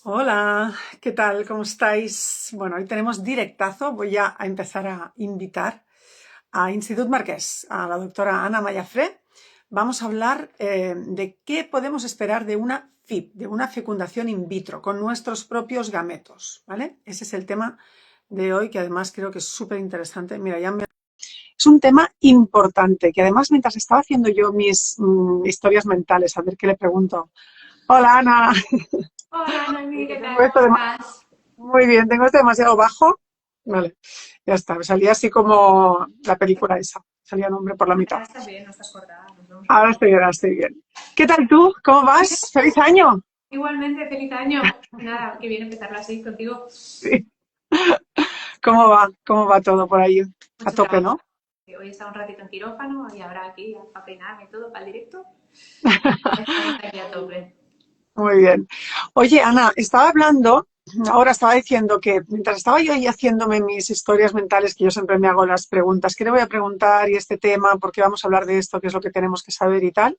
Hola, ¿qué tal? ¿Cómo estáis? Bueno, hoy tenemos directazo. Voy ya a empezar a invitar a Institut Marqués, a la doctora Ana Mayafré. Vamos a hablar de qué podemos esperar de una FIP, de una fecundación in vitro, con nuestros propios gametos, ¿vale? Ese es el tema de hoy, que además creo que es súper interesante. Mira, es un tema importante, que además mientras estaba haciendo yo mis historias mentales, a ver qué le pregunto. Hola, Ana. Hola, Noemí, Porque ¿qué tengo tal? esto ¿Cómo de, estás? muy bien, tengo este demasiado bajo. Vale, ya está. Me salía así como la película esa. Salía nombre por la mitad. Ahora estás bien, no estás cortada, nos vemos bien. Ahora estoy bien, ahora estoy bien. ¿Qué tal tú? ¿Cómo vas? ¡Feliz año! Igualmente, feliz año. Nada, qué bien empezarlo así contigo. Sí. ¿Cómo va? ¿Cómo va todo por ahí? A Mucho tope, trabajo. ¿no? Hoy está un ratito en quirófano y ahora aquí a peinarme y todo para el directo. Estamos aquí a tope. Muy bien. Oye, Ana, ahora estaba diciendo que mientras estaba yo ahí haciéndome mis historias mentales, que yo siempre me hago las preguntas, ¿qué le voy a preguntar y este tema? ¿Por qué vamos a hablar de esto? ¿Qué es lo que tenemos que saber y tal?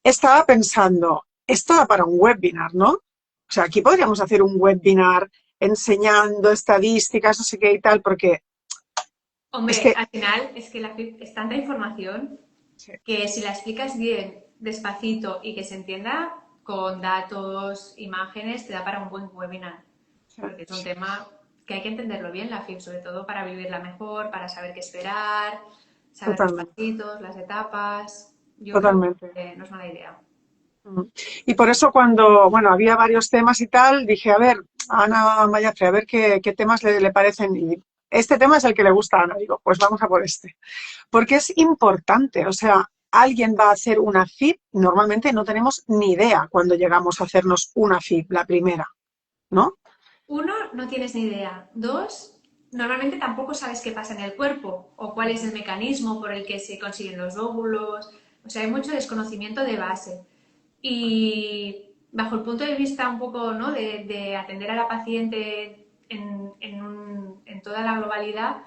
Estaba pensando, esto da para un webinar, ¿no? O sea, aquí podríamos hacer un webinar enseñando estadísticas, no sé qué y tal, porque es Hombre, que, al final es que la FIP es tanta información sí, que si la explicas bien, despacito y que se entienda con datos, imágenes, te da para un buen webinar. sí, Porque es un tema que hay que entenderlo bien, la FIP, sobre todo para vivirla mejor, para saber qué esperar, saber los totalmente, pasitos, las etapas. Yo creo totalmente. que no es mala idea. Mm. Y por eso cuando, bueno, había varios temas y tal, dije, a ver, a Ana Mayafre, a ver qué temas le parecen. Y este tema es el que le gusta a Ana. Digo, pues vamos a por este. Porque es importante, o sea, alguien va a hacer una FIP, normalmente no tenemos ni idea cuando llegamos a hacernos una FIP, la primera, ¿no? Uno, no tienes ni idea. Dos, normalmente tampoco sabes qué pasa en el cuerpo o cuál es el mecanismo por el que se consiguen los óvulos. O sea, hay mucho desconocimiento de base. Y bajo el punto de vista un poco, ¿no?, de atender a la paciente en toda la globalidad,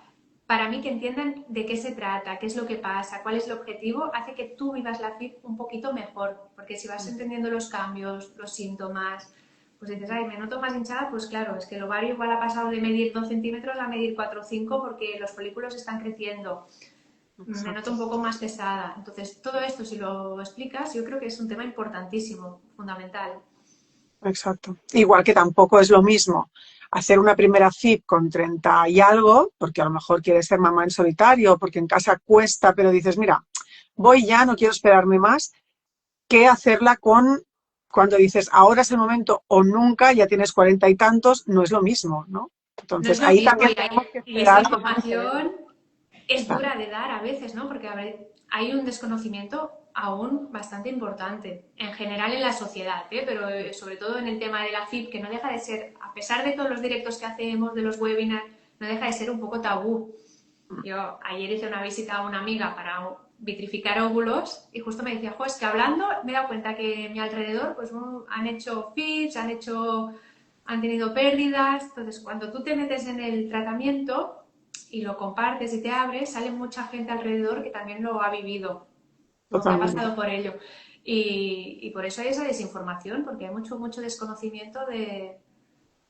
para mí que entiendan de qué se trata, qué es lo que pasa, cuál es el objetivo, hace que tú vivas la FIP un poquito mejor, porque si vas entendiendo los cambios, los síntomas, pues dices, ay, me noto más hinchada, pues claro, es que el ovario igual ha pasado de medir 2 centímetros a medir 4 o 5 porque los folículos están creciendo, me noto un Exacto. poco más pesada. Entonces, todo esto, si lo explicas, yo creo que es un tema importantísimo, fundamental. Exacto. Igual que tampoco es lo mismo hacer una primera FIP con 30 y algo, porque a lo mejor quieres ser mamá en solitario, porque en casa cuesta, pero dices, mira, voy ya, no quiero esperarme más, que hacerla con cuando dices, ahora es el momento o nunca, ya tienes 40 y tantos, no es lo mismo, ¿no? No es Entonces, lo ahí mismo también tenemos que y esa esperar cosas diferentes. información es Claro, dura de dar a veces, ¿no? Porque a ver, hay un desconocimiento aún bastante importante en general en la sociedad, ¿eh? Pero sobre todo en el tema de la FIP, que no deja de ser, a pesar de todos los directos que hacemos, de los webinars, no deja de ser un poco tabú. Yo ayer hice una visita a una amiga para vitrificar óvulos y justo me decía, jo, es que hablando me he dado cuenta que a mi alrededor pues han hecho FIPS, han tenido pérdidas. Entonces, cuando tú te metes en el tratamiento y lo compartes y te abres, sale mucha gente alrededor que también lo ha vivido o que ha totalmente. pasado por ello. Y por eso hay esa desinformación, porque hay mucho desconocimiento de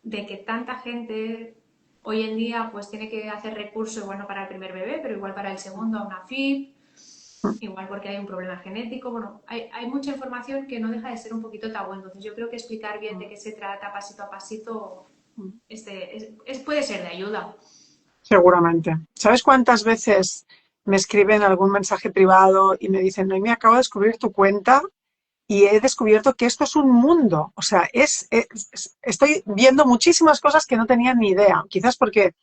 que tanta gente hoy en día pues tiene que hacer recurso, bueno, para el primer bebé, pero igual para el segundo a una FIP, igual porque hay un problema genético. Bueno, hay mucha información que no deja de ser un poquito tabú. Entonces yo creo que explicar bien de qué se trata pasito a pasito puede ser de ayuda. Seguramente. ¿Sabes cuántas veces me escriben algún mensaje privado y me dicen, Noemí, acabo de descubrir tu cuenta y he descubierto que esto es un mundo? O sea, estoy viendo muchísimas cosas que no tenía ni idea. Quizás porque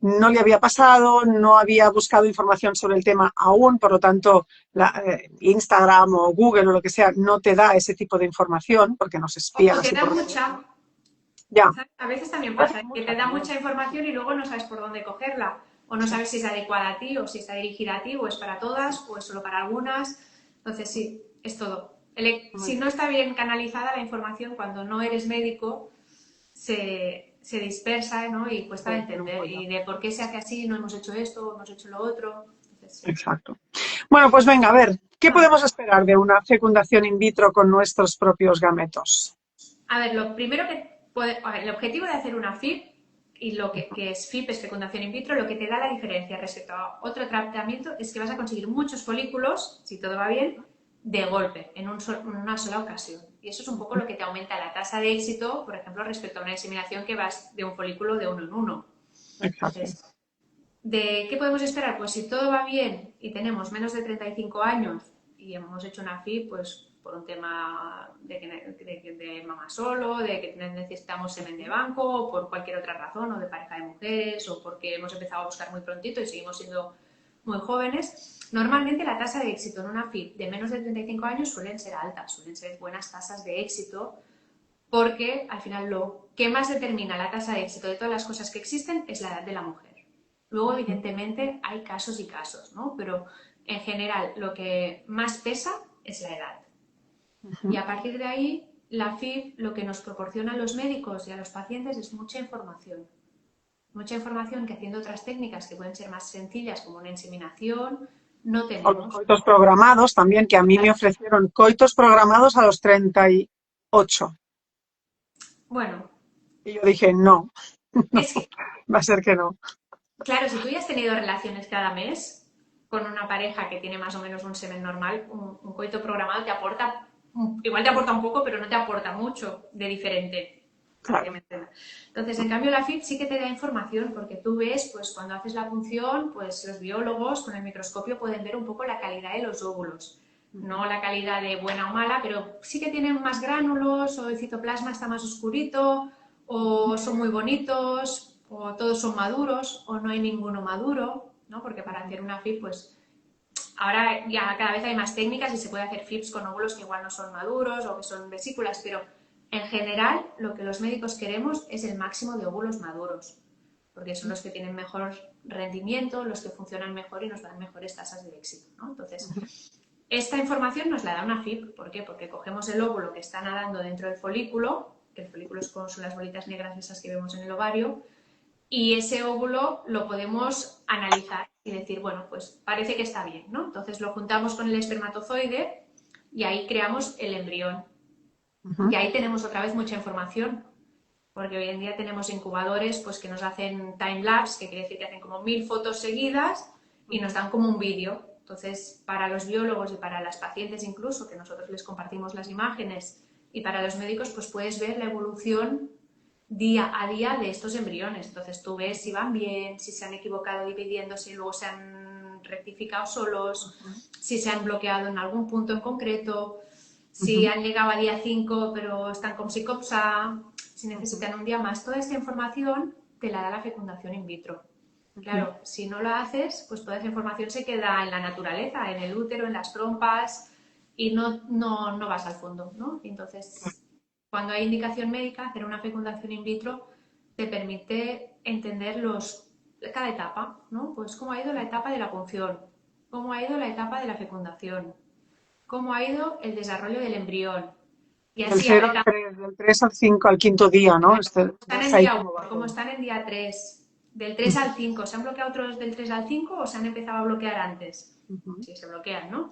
no le había pasado, no había buscado información sobre el tema aún, por lo tanto, Instagram o Google o lo que sea no te da ese tipo de información porque nos espían O te así da por redes. mucha, Ya, a veces también a veces pasa, que mucha te da también. mucha información y luego no sabes por dónde cogerla, o no Sí, sabes si es adecuada a ti, o si está dirigida a ti, o es para todas, o es solo para algunas. Entonces sí, es todo. muy Si no bien. está bien canalizada la información cuando no eres médico, se dispersa, ¿no? Y cuesta de Sí, en un entender. follón. Y de por qué se hace así, no hemos hecho esto, hemos hecho lo otro. Entonces sí. Exacto. Bueno, pues venga, a ver, ¿qué Vamos. podemos esperar de una fecundación in vitro con nuestros propios gametos? A ver, lo primero que el objetivo de hacer una FIP y lo que es FIP, es fecundación in vitro, lo que te da la diferencia respecto a otro tratamiento es que vas a conseguir muchos folículos, si todo va bien, de golpe, en una sola ocasión. Y eso es un poco lo que te aumenta la tasa de éxito, por ejemplo, respecto a una inseminación que vas de un folículo de uno en uno. Exacto. Entonces, ¿de qué podemos esperar? Pues si todo va bien y tenemos menos de 35 años y hemos hecho una FIP, pues por un tema de mamá solo, de que necesitamos semen de banco, o por cualquier otra razón, o de pareja de mujeres, o porque hemos empezado a buscar muy prontito y seguimos siendo muy jóvenes, normalmente la tasa de éxito en una FIP de menos de 35 años suelen ser altas, suelen ser buenas tasas de éxito, porque al final lo que más determina la tasa de éxito de todas las cosas que existen es la edad de la mujer. Luego, evidentemente, hay casos y casos, ¿no? Pero en general lo que más pesa es la edad. Y a partir de ahí, la FIP lo que nos proporciona a los médicos y a los pacientes es mucha información. Mucha información que haciendo otras técnicas que pueden ser más sencillas, como una inseminación, no O los tenemos. coitos programados también, que a mí me ofrecieron coitos programados a los 38. Bueno, Y yo dije, no, no, es que, va a ser que no. claro, si tú ya has tenido relaciones cada mes con una pareja que tiene más o menos un semen normal, un coito programado te aporta, igual te aporta un poco, pero no te aporta mucho de diferente. Claro. Entonces, en cambio, la FIP sí que te da información, porque tú ves, pues cuando haces la punción, pues los biólogos con el microscopio pueden ver un poco la calidad de los óvulos. No la calidad de buena o mala, pero sí que tienen más gránulos, o el citoplasma está más oscurito, o son muy bonitos, o todos son maduros, o no hay ninguno maduro, ¿no? Porque para hacer una FIP, pues ahora ya cada vez hay más técnicas y se puede hacer FIPS con óvulos que igual no son maduros o que son vesículas, pero en general lo que los médicos queremos es el máximo de óvulos maduros, porque son los que tienen mejor rendimiento, los que funcionan mejor y nos dan mejores tasas de éxito, ¿no? Entonces, esta información nos la da una FIP. ¿Por qué? Porque cogemos el óvulo que está nadando dentro del folículo, que el folículo son las bolitas negras esas que vemos en el ovario, y ese óvulo lo podemos analizar y decir, bueno, pues parece que está bien, ¿no? Entonces lo juntamos con el espermatozoide y ahí creamos el embrión. Y ahí tenemos otra vez mucha información, porque hoy en día tenemos incubadores pues, que nos hacen time-lapse, que quiere decir que hacen como 1000 fotos seguidas y nos dan como un vídeo. Entonces, para los biólogos y para las pacientes incluso, que nosotros les compartimos las imágenes, y para los médicos, pues puedes ver la evolución día a día de estos embriones. Entonces tú ves si van bien, si se han equivocado dividiéndose y luego se han rectificado solos, si se han bloqueado en algún punto en concreto, si han llegado a día 5 pero están con psicopsa, si necesitan un día más. Toda esta información te la da la fecundación in vitro. Claro, si no lo haces, pues toda esa información se queda en la naturaleza, en el útero, en las trompas y no vas al fondo, ¿no? Entonces, cuando hay indicación médica, hacer una fecundación in vitro te permite entender cada etapa, ¿no? Pues cómo ha ido la etapa de la punción, cómo ha ido la etapa de la fecundación, cómo ha ido el desarrollo del embrión. Y Del así 0 al 3, del 3 al 5, al quinto día, ¿no? están Ves en ahí día cómo va 1, como todo. están en día 3, del 3 al 5. ¿Se han bloqueado otros del 3 al 5 o se han empezado a bloquear antes? Sí, se bloquean, ¿no?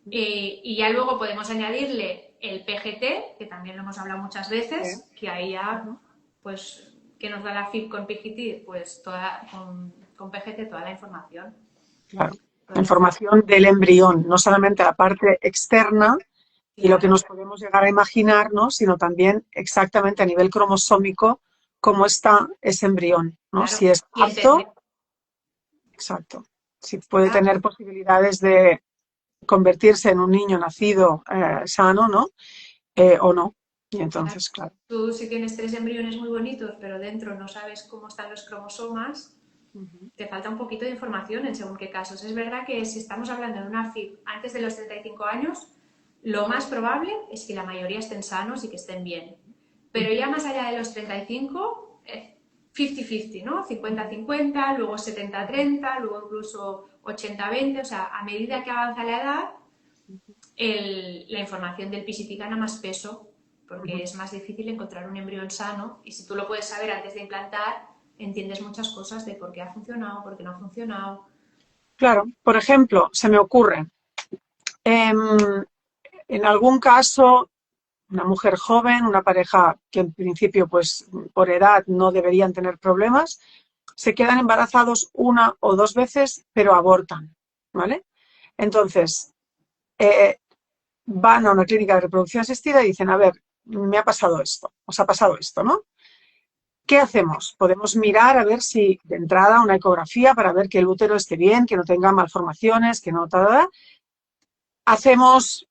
Y ya luego podemos añadirle el PGT, que también lo hemos hablado muchas veces, que ahí ya, pues, que nos da la FIP con PGT, pues con PGT toda la información. Claro. Toda La la información. información del embrión, no solamente la parte externa y lo que Claro, nos podemos llegar a imaginarnos, sino también exactamente a nivel cromosómico cómo está ese embrión, ¿no? claro. Si es Y apto, entender, exacto, si puede claro, tener posibilidades de convertirse en un niño nacido sano, ¿no? O no. Y claro. entonces, claro. Tú si tienes 3 embriones muy bonitos, pero dentro no sabes cómo están los cromosomas, te falta un poquito de información en según qué casos. Es verdad que si estamos hablando de una FIP antes de los 35 años, lo más probable es que la mayoría estén sanos y que estén bien. Pero ya más allá de los 35, 50-50, ¿no? 50-50, luego 70-30, luego incluso 80-20. O sea, a medida que avanza la edad, la información del PCT gana más peso porque es más difícil encontrar un embrión sano y si tú lo puedes saber antes de implantar, entiendes muchas cosas de por qué ha funcionado, por qué no ha funcionado. Claro, por ejemplo, se me ocurre, en algún caso una mujer joven, una pareja que en principio, pues por edad no deberían tener problemas, se quedan embarazados una o dos veces, pero abortan, ¿vale? Entonces, eh, van a una clínica de reproducción asistida y dicen, a ver, me ha pasado esto, os ha pasado esto, ¿no? ¿Qué hacemos? Podemos mirar a ver si de entrada una ecografía para ver que el útero esté bien, que no tenga malformaciones, que no... Hacemos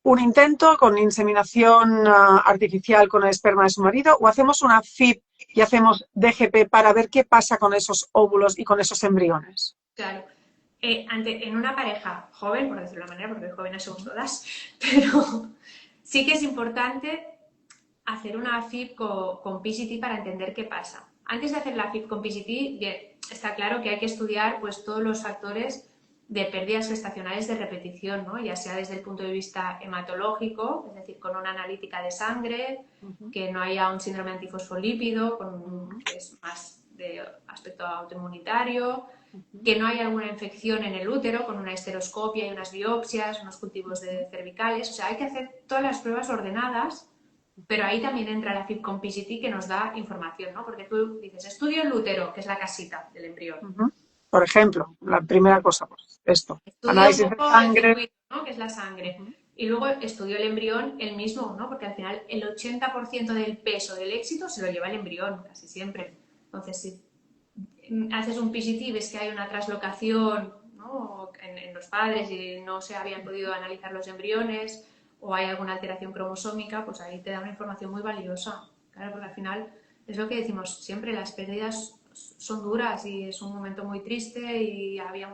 un intento con inseminación artificial con el esperma de su marido o hacemos una FIP y hacemos DGP para ver qué pasa con esos óvulos y con esos embriones. Claro. En una pareja joven, por decirlo de una manera, porque jóvenes somos todas, pero sí que es importante hacer una FIP con PCT para entender qué pasa. Antes de hacer la FIP con PCT, está claro que hay que estudiar pues, todos los factores de pérdidas gestacionales de repetición, ¿no? Ya sea desde el punto de vista hematológico, es decir, con una analítica de sangre, que no haya un síndrome antifosfolípido, que es más de aspecto autoinmunitario, que no haya alguna infección en el útero, con una histeroscopia y unas biopsias, unos cultivos de cervicales. O sea, hay que hacer todas las pruebas ordenadas, pero ahí también entra la FIP con PCT que nos da información, ¿no? Porque tú dices, estudio el útero, que es la casita del embrión. Por ejemplo, la primera cosa, pues esto, Estudia un análisis de poco el sangre. circuito, ¿no? Que es la sangre. Y luego estudio el embrión el mismo, ¿no? Porque al final el 80% del peso del éxito se lo lleva el embrión, casi siempre. Entonces, si haces un PCT y ves que hay una traslocación, ¿no? en los padres y no se habían podido analizar los embriones o hay alguna alteración cromosómica, pues ahí te da una información muy valiosa. Claro, porque al final es lo que decimos siempre, las pérdidas son duras y es un momento muy triste y hay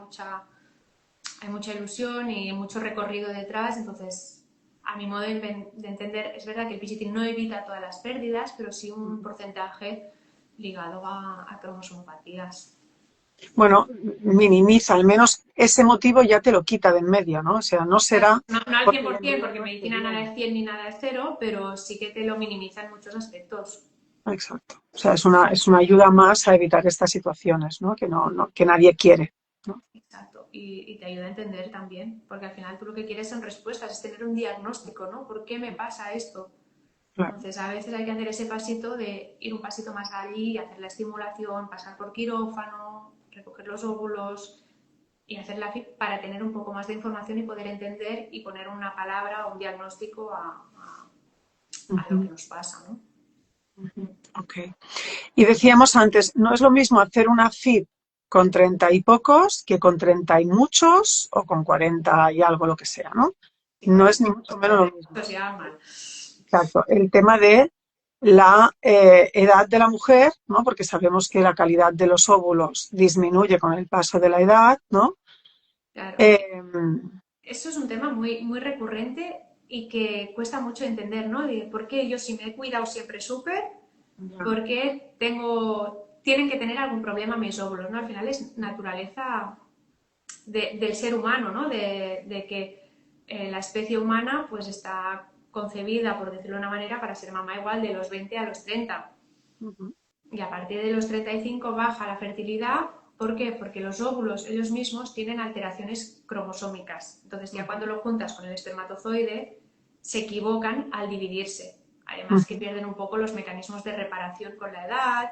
mucha ilusión y mucho recorrido detrás, entonces a mi modo de entender es verdad que el PCT no evita todas las pérdidas, pero sí un porcentaje ligado a cromosomopatías. Bueno, minimiza, al menos ese motivo ya te lo quita de en medio, ¿no? O sea, no será No al porque el 100%, embrión porque no esté medicina nada bien. es 100 ni nada es cero, pero sí que te lo minimiza en muchos aspectos. Exacto. O sea, es una ayuda más a evitar estas situaciones, ¿no? Que nadie quiere, ¿no? Exacto, y te ayuda a entender también, porque al final tú lo que quieres son respuestas, es tener un diagnóstico, ¿no? ¿Por qué me pasa esto? Claro. Entonces, a veces hay que hacer ese pasito de ir un pasito más allí, hacer la estimulación, pasar por quirófano, recoger los óvulos y hacer la FIP para tener un poco más de información y poder entender y poner una palabra o un diagnóstico a lo que nos pasa, ¿no? Ok. Y decíamos antes, no es lo mismo hacer una FIP con 30 y pocos que con 30 y muchos o con 40 y algo, lo que sea, ¿no? Sí, No cuando es ni mucho menos lo mismo. esto se llama. Exacto. El tema de la edad de la mujer, ¿no? Porque sabemos que la calidad de los óvulos disminuye con el paso de la edad, ¿no? Claro. Eh, Eso es un tema muy, muy recurrente y que cuesta mucho entender, ¿no? De por qué yo si me he cuidado siempre súper, por qué tienen que tener algún problema mis óvulos, ¿no? Al final es naturaleza del ser humano, ¿no? De que la especie humana pues está concebida, por decirlo de una manera, para ser mamá igual de los 20 a los 30. Y a partir de los 35 baja la fertilidad. ¿Por qué? Porque los óvulos ellos mismos tienen alteraciones cromosómicas. Entonces ya cuando lo juntas con el espermatozoide se equivocan al dividirse. Además que pierden un poco los mecanismos de reparación con la edad,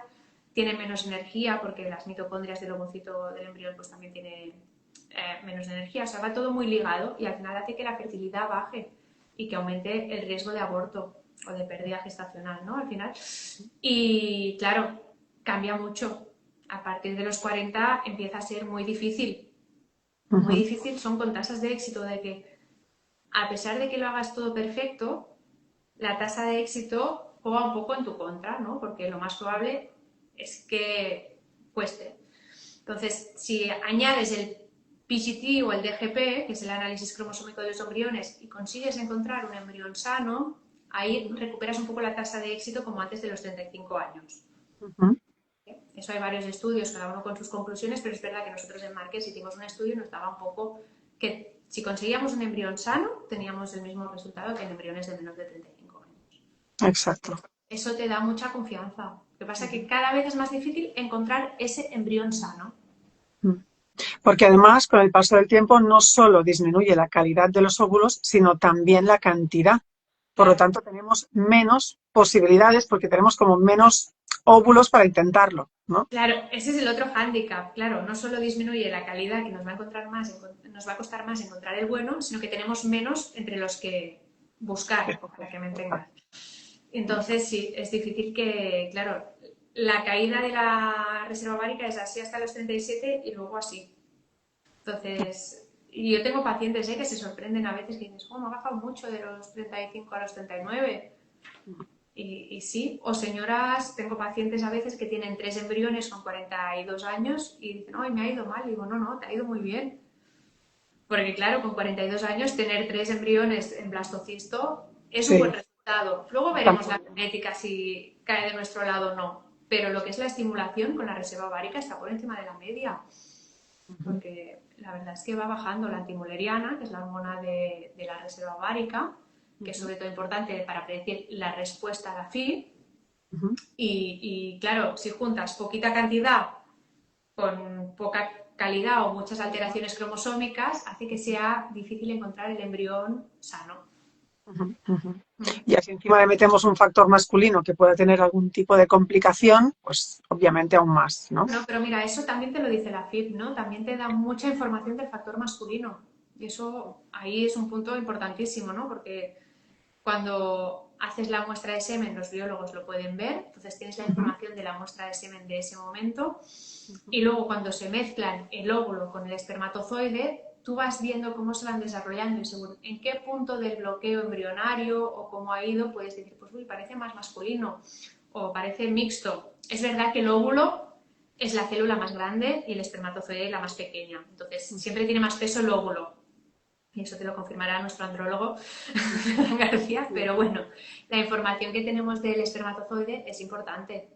tienen menos energía porque las mitocondrias del ovocito del embrión pues también tienen menos energía. O sea, va todo muy ligado y al final hace que la fertilidad baje y que aumente el riesgo de aborto o de pérdida gestacional, ¿no? Al final. Y claro, cambia mucho. A partir de los 40 empieza a ser muy difícil. Muy difícil son con tasas de éxito de que, a pesar de que lo hagas todo perfecto, la tasa de éxito juega un poco en tu contra, ¿no? Porque lo más probable es que cueste. Entonces, si añades el PGT o el DGP, que es el análisis cromosómico de los embriones, y consigues encontrar un embrión sano, ahí recuperas un poco la tasa de éxito como antes de los 35 años. Eso hay varios estudios, cada uno con sus conclusiones, pero es verdad que nosotros en Marqués hicimos un estudio y nos daba un poco que si conseguíamos un embrión sano, teníamos el mismo resultado que en embriones de menos de 35 años. exacto. Eso te da mucha confianza. Lo que pasa es que cada vez es más difícil encontrar ese embrión sano. Porque además, con el paso del tiempo, no solo disminuye la calidad de los óvulos, sino también la cantidad. Por lo Claro, tanto, tenemos menos posibilidades porque tenemos como menos óvulos para intentarlo, ¿no? claro, ese es el otro hándicap. Claro, no solo disminuye la calidad, que nos va a costar más encontrar el bueno, sino que tenemos menos entre los que buscar, para que me entiendas. Entonces, sí, es difícil que, claro, la caída de la reserva ovárica es así hasta los 37 y luego así. Entonces, y yo tengo pacientes que se sorprenden a veces que dices, oh, me ha bajado mucho de los 35 a los 39. Y sí, o señoras, tengo pacientes a veces que tienen 3 embriones con 42 años y dicen, ay, me ha ido mal. Y digo, no, no, te ha ido muy bien. Porque claro, con 42 años tener 3 embriones en blastocisto es un buen Sí, resultado. Luego está veremos muy la bien. genética si cae de nuestro lado o no. Pero lo que es la estimulación con la reserva ovárica está por encima de la media. Ujú, Porque la verdad es que va bajando la antimuleriana, que es la hormona de la reserva ovárica, que es ujú, sobre todo importante para predecir la respuesta a la FIV. ujú. Y claro, si juntas poquita cantidad con poca calidad o muchas alteraciones cromosómicas, hace que sea difícil encontrar el embrión sano. Ujú, ujú. Mm. Y así encima le metemos un factor masculino que pueda tener algún tipo de complicación, pues obviamente aún más, ¿no? No, pero mira, eso también te lo dice la FIP, ¿no? También te da mucha información del factor masculino. Y eso ahí es un punto importantísimo, ¿no? Porque cuando haces la muestra de semen, los biólogos lo pueden ver, entonces tienes la Ujú, información de la muestra de semen de ese momento ujú, y luego cuando se mezclan el óvulo con el espermatozoide, tú vas viendo cómo se van desarrollando y según en qué punto del bloqueo embrionario o cómo ha ido, puedes decir, pues uy, parece más masculino o parece mixto. Es verdad que el óvulo es la célula más grande y el espermatozoide la más pequeña, entonces ujú, siempre tiene más peso el óvulo y eso te lo confirmará nuestro andrólogo ujú. García, Sí. pero bueno, la información que tenemos del espermatozoide es importante.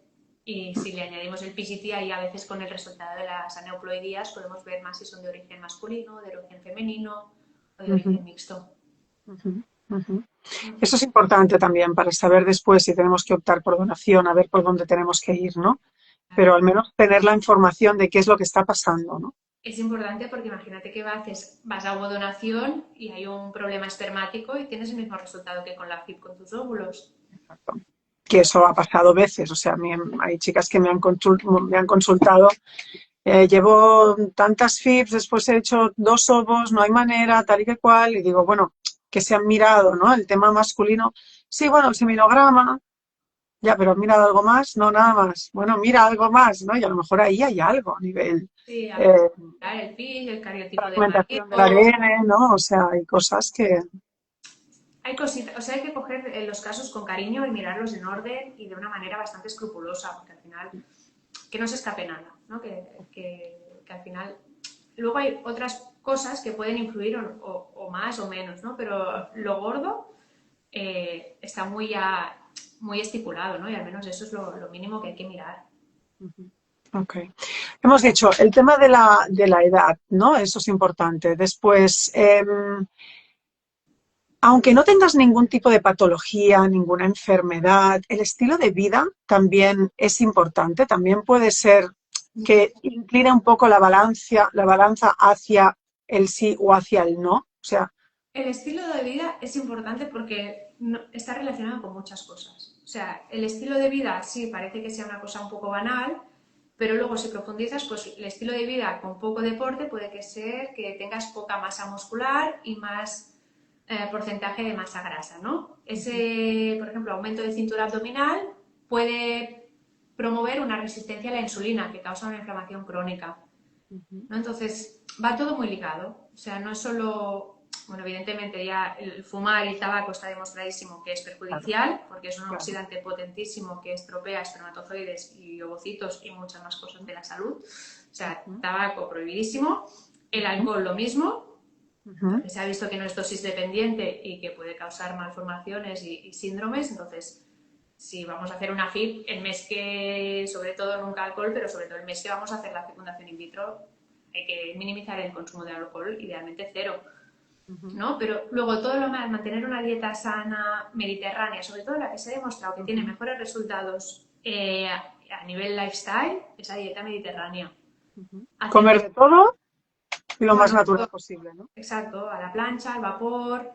Y si le añadimos el PGT, ahí a veces con el resultado de las aneuploidías podemos ver más si son de origen masculino, de origen femenino o de Ujú, origen mixto. ujú, ujú. Eso es importante también para saber después si tenemos que optar por donación, a ver por dónde tenemos que ir, ¿no? Pero Claro. al menos tener la información de qué es lo que está pasando, ¿no? Es importante porque imagínate que vas a donación y hay un problema espermático y tienes el mismo resultado que con la FIP con tus óvulos. Exacto. Que eso ha pasado veces, o sea, hay chicas que me han consultado, llevo tantas FIPS, después he hecho 2 ovos, no hay manera, tal y que cual, y digo, bueno, que se han mirado, ¿no? El tema masculino, sí, bueno, el seminograma, ya, pero mira algo más, no, nada más. Bueno, mira algo más, ¿no? Y a lo mejor ahí hay algo a nivel Sí, a lo eh, mejor el FIS, el cariotipo del fragmentación del marido. ADN, ¿no? O sea, hay cosas que... Hay cositas, o sea, hay que coger los casos con cariño y mirarlos en orden y de una manera bastante escrupulosa, porque al final, que no se escape nada, ¿no? Que al final, luego hay otras cosas que pueden influir o más o menos, ¿no? Pero lo gordo está muy estipulado, ¿no? Y al menos eso es lo mínimo que hay que mirar. Ok. Hemos dicho el tema de la edad, ¿no? Eso es importante. Después, aunque no tengas ningún tipo de patología, ninguna enfermedad, el estilo de vida también es importante. También puede ser que incline un poco la balanza hacia el sí o hacia el no. O sea, El estilo de vida es importante porque está relacionado con muchas cosas. O sea, el estilo de vida sí parece que sea una cosa un poco banal, pero luego si profundizas, pues el estilo de vida con poco deporte puede que ser que tengas poca masa muscular y más porcentaje de masa grasa, ¿no? Ese, por ejemplo, aumento de cintura abdominal puede promover una resistencia a la insulina que causa una inflamación crónica, ¿no? Entonces, va todo muy ligado. O sea, no es solo, bueno, evidentemente ya el fumar y el tabaco está demostradísimo que es claro, perjudicial, porque es un claro. oxidante potentísimo que estropea espermatozoides y ovocitos y muchas más cosas de la salud. O sea, Ujú, tabaco prohibidísimo, el ujú, alcohol lo mismo, ujú, porque se ha visto que no es dosis dependiente y que puede causar malformaciones y síndromes, entonces si vamos a hacer una FIP, el mes que, sobre todo nunca alcohol, pero sobre todo el mes que vamos a hacer la fecundación in vitro, hay que minimizar el consumo de alcohol, idealmente cero, ujú, ¿no? Pero luego todo lo más, mantener una dieta sana, mediterránea, sobre todo la que se ha demostrado que tiene ujú, mejores resultados a nivel lifestyle, es la dieta mediterránea. ujú. Hacer Comer de todo y lo más bueno, natural posible, ¿no? exacto, a la plancha, al vapor,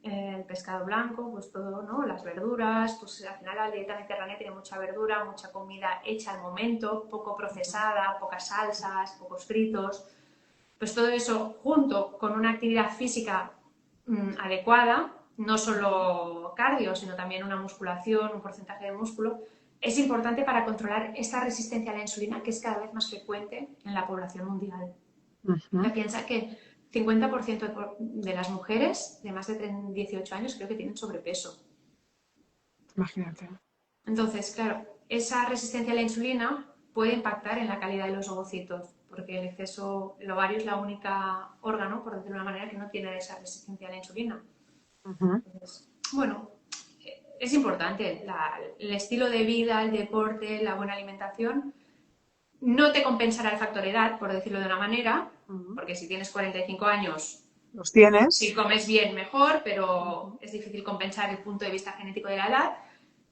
el pescado blanco, pues todo, ¿no? Las verduras, pues al final la dieta mediterránea tiene mucha verdura, mucha comida hecha al momento, poco procesada, pocas salsas, pocos fritos. Pues todo eso junto con una actividad física adecuada, no solo cardio, sino también una musculación, un porcentaje de músculo, es importante para controlar esta resistencia a la insulina que es cada vez más frecuente en la población mundial. Ujú. Piensa que 50% de las mujeres de más de 18 años creo que tienen sobrepeso. Imagínate. Entonces, claro, esa resistencia a la insulina puede impactar en la calidad de los ovocitos, porque el exceso, el ovario es la única órgano, por decirlo de una manera, que no tiene esa resistencia a la insulina. Ujú. Entonces, bueno, es importante el estilo de vida, el deporte, la buena alimentación. No te compensará el factor edad, por decirlo de una manera, Ujú. porque si tienes 45 años, ¿Los si tienes? comes bien, mejor, pero Ujú. es difícil compensar el punto de vista genético de la edad,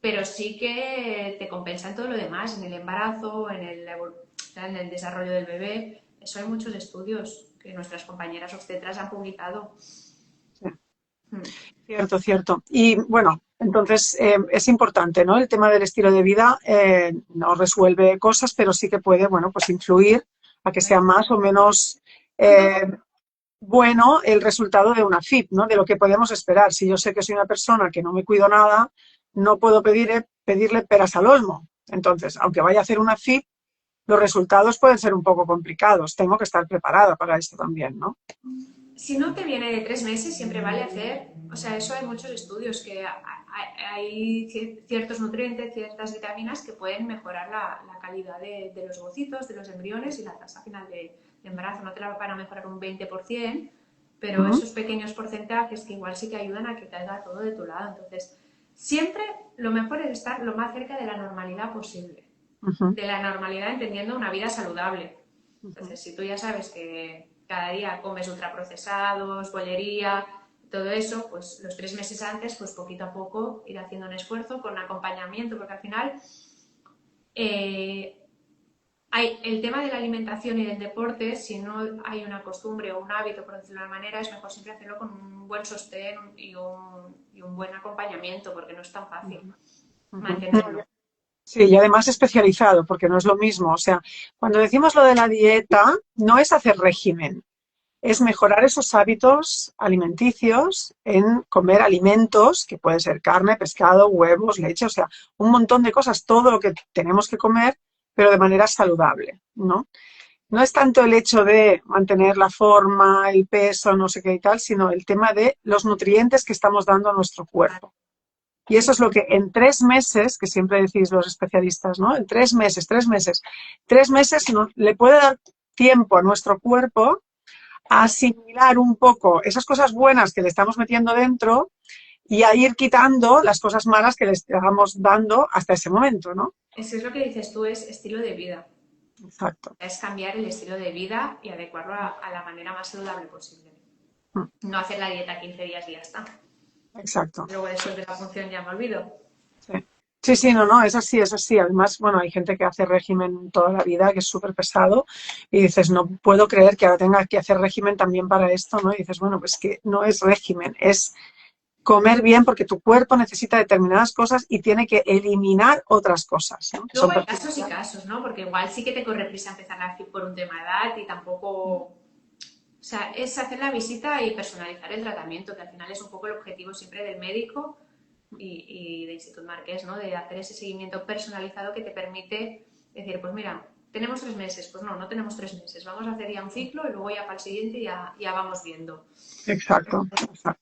pero sí que te compensa en todo lo demás, en el embarazo, en el desarrollo del bebé. Eso hay muchos estudios que nuestras compañeras obstetras han publicado. Sí. Mm. Cierto, cierto. Y bueno, entonces es importante, ¿no? El tema del estilo de vida no resuelve cosas, pero sí que puede, bueno, pues influir a que sea más o menos eh, bueno el resultado de una FIP, ¿no? De lo que podemos esperar. Si yo sé que soy una persona que no me cuido nada, no puedo pedirle peras al olmo. Entonces, aunque vaya a hacer una FIP, los resultados pueden ser un poco complicados. Tengo que estar preparada para esto también, ¿no? Si no te viene de 3 meses, siempre vale hacer, o sea, eso hay muchos estudios que hay ciertos nutrientes, ciertas vitaminas que pueden mejorar la calidad de los ovocitos, de los embriones y la tasa final de embarazo. No te la van a mejorar un 20%, pero Ujú. esos pequeños porcentajes que igual sí que ayudan a que caiga todo de tu lado. Entonces, siempre lo mejor es estar lo más cerca de la normalidad posible. Ujú. De la normalidad entendiendo una vida saludable. Ujú. Entonces, si tú ya sabes que cada día comes ultraprocesados, bollería, todo eso, pues los 3 meses antes, pues poquito a poco ir haciendo un esfuerzo con acompañamiento, porque al final eh, el tema de la alimentación y del deporte, si no hay una costumbre o un hábito, por decirlo de una manera, es mejor siempre hacerlo con un buen sostén y un buen acompañamiento, porque no es tan fácil Ujú. Ujú. mantenerlo. Sí, y además especializado, porque no es lo mismo. O sea, cuando decimos lo de la dieta, no es hacer régimen, es mejorar esos hábitos alimenticios en comer alimentos, que pueden ser carne, pescado, huevos, leche, o sea, un montón de cosas, todo lo que tenemos que comer, pero de manera saludable, ¿no? No es tanto el hecho de mantener la forma, el peso, no sé qué y tal, sino el tema de los nutrientes que estamos dando a nuestro cuerpo. Y eso Sí, es lo que en 3 meses, que siempre decís los especialistas, ¿no? En 3 meses, 3 meses, 3 meses le puede dar tiempo a nuestro cuerpo a asimilar un poco esas cosas buenas que le estamos metiendo dentro y a ir quitando las cosas malas que le estamos dando hasta ese momento, ¿no? eso es lo que dices tú, es estilo de vida. Exacto. Es cambiar el estilo de vida y adecuarlo a la manera más saludable posible. Mm. No hacer la dieta 15 días y ya está. Exacto. Luego después de la función ya me olvido. Sí. Sí, sí, no, no, es así, es así. Además, bueno, hay gente que hace régimen toda la vida, que es súper pesado, y dices, no puedo creer que ahora tenga que hacer régimen también para esto, ¿no? Y dices, bueno, pues que no es régimen, es comer bien porque tu cuerpo necesita determinadas cosas y tiene que eliminar otras cosas, ¿no? Que Luego son hay casos y perjudiciales. casos, ¿no? Porque igual sí que te corre prisa empezar la FIP por un tema de edad y tampoco. O sea, es hacer la visita y personalizar el tratamiento, que al final es un poco el objetivo siempre del médico y de Institut Marqués, ¿no? De hacer ese seguimiento personalizado que te permite decir, pues mira, tenemos 3 meses, pues no, no tenemos 3 meses, vamos a hacer ya un ciclo y luego ya para el siguiente ya vamos viendo. Exacto, exacto.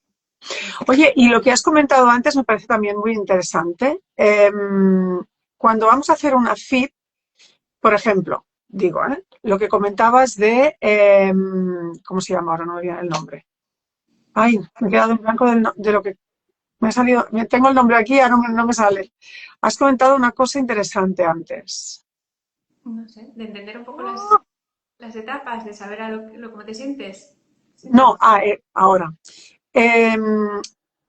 Oye, y lo que has comentado antes me parece también muy interesante. Cuando vamos a hacer una FIT, por ejemplo, digo, lo que comentabas de, ¿cómo se llama ahora? No me viene el nombre. Ay, me he quedado en blanco de lo que me ha salido. Tengo el nombre aquí, ahora no me sale. Has comentado una cosa interesante antes. No sé, de entender un poco las etapas, de saber cómo te sientes. Sí, No, ahora. Em,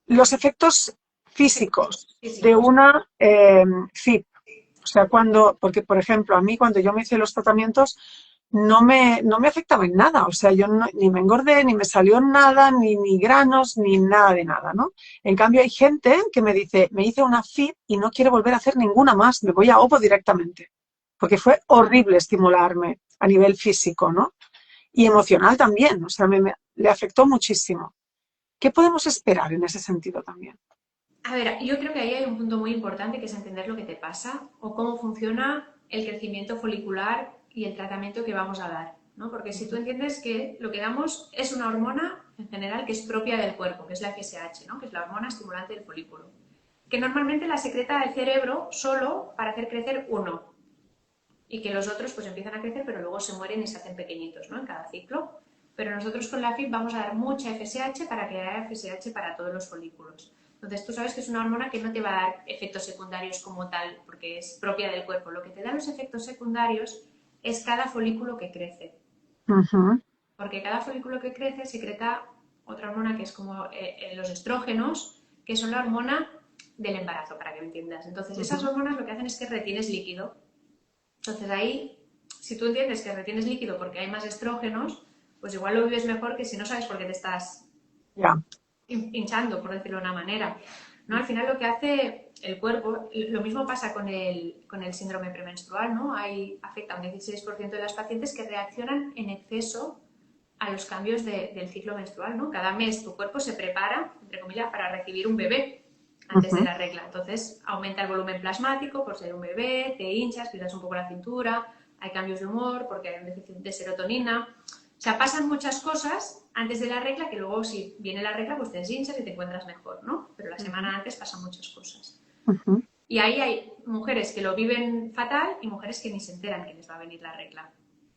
los efectos físicos de físicos. una FIP. O sea, porque por ejemplo, a mí cuando yo me hice los tratamientos, no me afectaba en nada. O sea, yo ni me engordé, ni me salió nada, ni granos, ni nada de nada, ¿no? En cambio, hay gente que me dice, me hice una FIT y no quiero volver a hacer ninguna más, me voy a OPO directamente. Porque fue horrible estimularme a nivel físico, ¿no? Y emocional también, o sea, le afectó muchísimo. ¿Qué podemos esperar en ese sentido también? A ver, yo creo que ahí hay un punto muy importante que es entender lo que te pasa o cómo funciona el crecimiento folicular y el tratamiento que vamos a dar, ¿no? Porque si tú entiendes que lo que damos es una hormona en general que es propia del cuerpo, que es la FSH, ¿no? Que es la hormona estimulante del folículo, que normalmente la secreta el cerebro solo para hacer crecer uno y que los otros pues empiezan a crecer pero luego se mueren y se hacen pequeñitos, ¿no? En cada ciclo. Pero nosotros con la FIP vamos a dar mucha FSH para que haya FSH para todos los folículos. Entonces tú sabes que es una hormona que no te va a dar efectos secundarios como tal, porque es propia del cuerpo. Lo que te da los efectos secundarios es cada folículo que crece. Ujú, Porque cada folículo que crece secreta otra hormona que es como los estrógenos, que son la hormona del embarazo, para que me entiendas. Entonces esas ujú. hormonas lo que hacen es que retienes líquido. Entonces ahí, si tú entiendes que retienes líquido porque hay más estrógenos, pues igual lo vives mejor que si no sabes por qué te estás Ya. hinchando, por decirlo de una manera. ¿No? Al final lo que hace el cuerpo, lo mismo pasa con el síndrome premenstrual, ¿no? Afecta a un 16% de las pacientes que reaccionan en exceso a los cambios del ciclo menstrual, ¿no? Cada mes tu cuerpo se prepara, entre comillas, para recibir un bebé antes de Ujú. la regla. Entonces aumenta el volumen plasmático por ser un bebé, te hinchas, pierdes un poco la cintura, hay cambios de humor porque hay un déficit de serotonina. O sea, pasan muchas cosas antes de la regla que luego si viene la regla pues te deshinchas y te encuentras mejor, ¿no? Pero la semana antes pasan muchas cosas. Ujú, Y ahí hay mujeres que lo viven fatal y mujeres que ni se enteran que les va a venir la regla,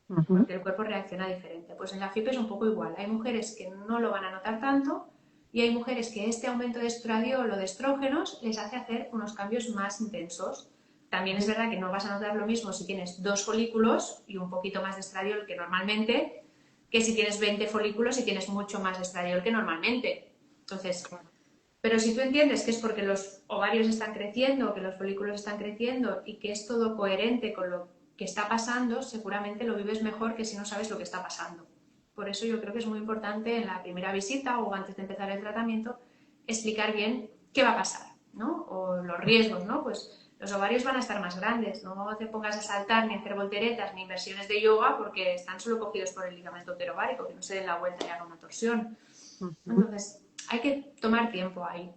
ujú, porque el cuerpo reacciona diferente. Pues en la FIP es un poco igual. Hay mujeres que no lo van a notar tanto y hay mujeres que este aumento de estradiol o de estrógenos les hace hacer unos cambios más intensos. También es verdad que no vas a notar lo mismo si tienes 2 folículos y un poquito más de estradiol que normalmente, que si tienes 20 folículos y tienes mucho más estradiol que normalmente. Entonces, pero si tú entiendes que es porque los ovarios están creciendo, que los folículos están creciendo y que es todo coherente con lo que está pasando, seguramente lo vives mejor que si no sabes lo que está pasando. Por eso yo creo que es muy importante en la primera visita o antes de empezar el tratamiento explicar bien qué va a pasar, ¿no? O los riesgos, ¿no? Pues los ovarios van a estar más grandes, no te pongas a saltar ni a hacer volteretas ni inversiones de yoga porque están solo cogidos por el ligamento uterovárico, que no se den la vuelta y hagan una torsión. ujú. Entonces, hay que tomar tiempo ahí, Vale.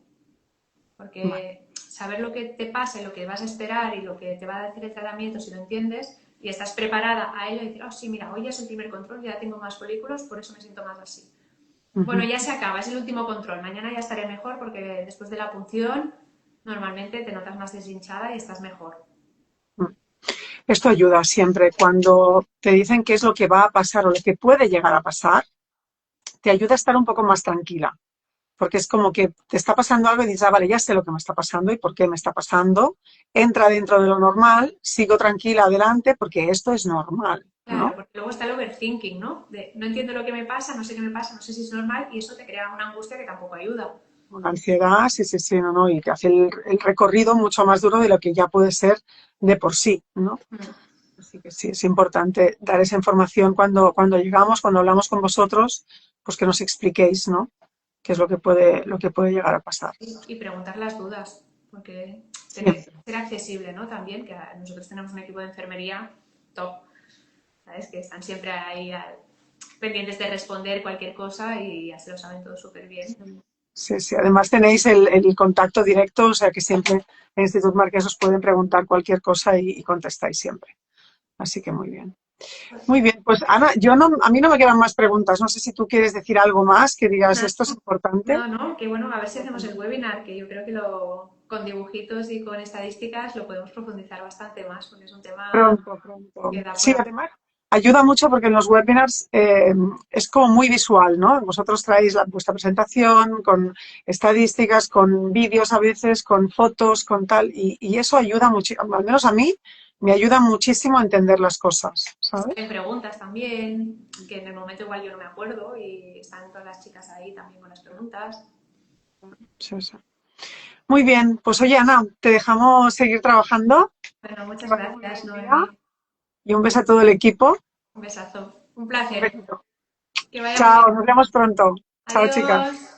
porque saber lo que te pasa y lo que vas a esperar y lo que te va a decir el tratamiento, si lo entiendes y estás preparada a ello y decir, oh sí, mira, hoy ya es el primer control, ya tengo más folículos, por eso me siento más así. Bueno, Ujú. ya se acaba, es el último control, mañana ya estaré mejor porque después de la punción normalmente te notas más deshinchada y estás mejor. Esto ayuda siempre. Cuando te dicen qué es lo que va a pasar o lo que puede llegar a pasar, te ayuda a estar un poco más tranquila. Porque es como que te está pasando algo y dices, ah, vale, ya sé lo que me está pasando y por qué me está pasando. Entra dentro de lo normal, sigo tranquila adelante porque esto es normal, Claro, ¿no? porque luego está el overthinking, ¿no? De no entiendo lo que me pasa, no sé qué me pasa, no sé si es normal y eso te crea una angustia que tampoco ayuda. Una ansiedad, sí, sí, sí, no, no, y te hace el recorrido mucho más duro de lo que ya puede ser de por sí, ¿no? Mm. Así que sí, es importante dar esa información cuando llegamos, cuando hablamos con vosotros, pues que nos expliquéis, ¿no? Qué es lo que puede llegar a pasar. Y preguntar las dudas, porque Siempre. ser accesible, ¿no? También, que nosotros tenemos un equipo de enfermería top, ¿sabes? Que están siempre ahí pendientes de responder cualquier cosa y ya se lo saben todo súper bien. Sí, sí. Además tenéis el contacto directo, o sea que siempre en Institut Marqués os pueden preguntar cualquier cosa y contestáis siempre. Así que muy bien. Muy bien, pues Ana, a mí no me quedan más preguntas. No sé si tú quieres decir algo más, que digas Nada, esto es importante. no, no, que bueno, a ver si hacemos el webinar, que yo creo que con dibujitos y con estadísticas lo podemos profundizar bastante más, porque es un tema Pronto, pronto. que da por Sí, hablar. además ayuda mucho porque en los webinars es como muy visual, ¿no? Vosotros traéis vuestra presentación con estadísticas, con vídeos a veces, con fotos, con tal, y eso ayuda mucho, al menos a mí me ayuda muchísimo a entender las cosas, ¿sabes? En preguntas también, que en el momento igual yo no me acuerdo y están todas las chicas ahí también con las preguntas. Sí, sí. Muy bien, pues oye Ana, te dejamos seguir trabajando, Bueno, que muchas vaya muy bien gracias, el día Noemi. y un beso a todo el equipo. Un besazo. Un Un placer. besito. Que vaya muy Chao, bien. nos vemos pronto. Chao, chicas. Adiós.